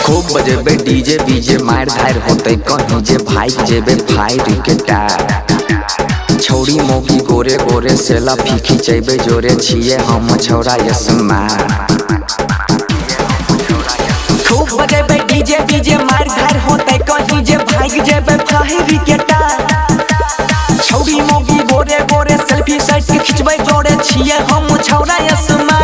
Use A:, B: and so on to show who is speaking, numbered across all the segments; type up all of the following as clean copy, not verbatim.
A: खूब बजेबे डीजे बीजे मार धार होते कहीं जे भाई जेबे फायर के टार छौड़ी मोगी गोरे गोरे सेला फीकी चेबे जोरे छिए हम छौड़ा यसमार। खूब बजेबे डीजे बीजे मार धार होते कहीं जे भाई जेबे फायर के टार छौड़ी मोगी गोरे गोरे सेल्फी साइड के खिंचबे जोरे छिए हम छौड़ा यसमार।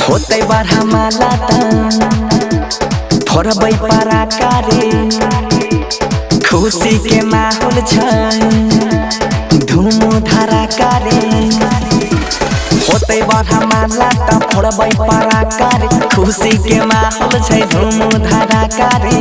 A: होते बारह माला फोड़बै पराका रे खुशी के माहौल छै धूम धड़ाका रे। होते बारह माला फोड़बै पराका रे खुशी के माहौल छै धूम धड़ाका रे।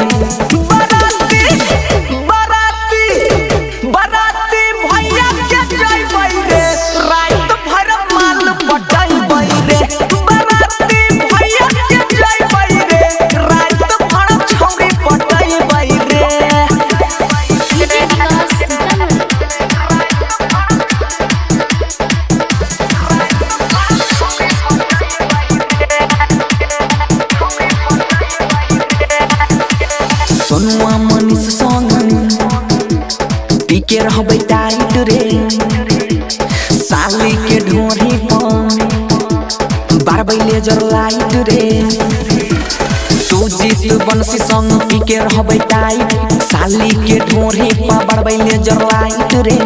A: सोनुआ मनीष संग पीके रहबै टाइट रे साली के ढोरी पर बारबै लेजर लाइट रे। सुजीत बंसी संग पीके रहबै टाइट साली के ढोरी पर बारबै लेजर लाइट रे।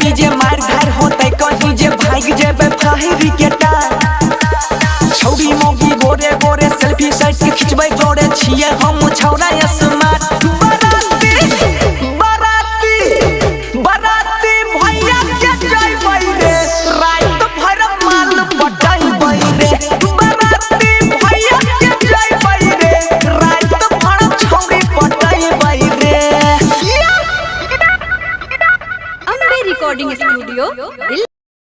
A: डीजे मार धार होते कहीं जे भाग जेबे फायर के टार छौड़ी मोगी गोरे गोरे सेल्फी साइड के खिंचबै जोड़े छिए हम छौड़ा यसमार। बराती भैया के जइबै रे रात भर माल पटाइबै रे। बराती भैया के जइबै रे रात भर छौड़ी पटाइबै रे।
B: Recording studio Delhi.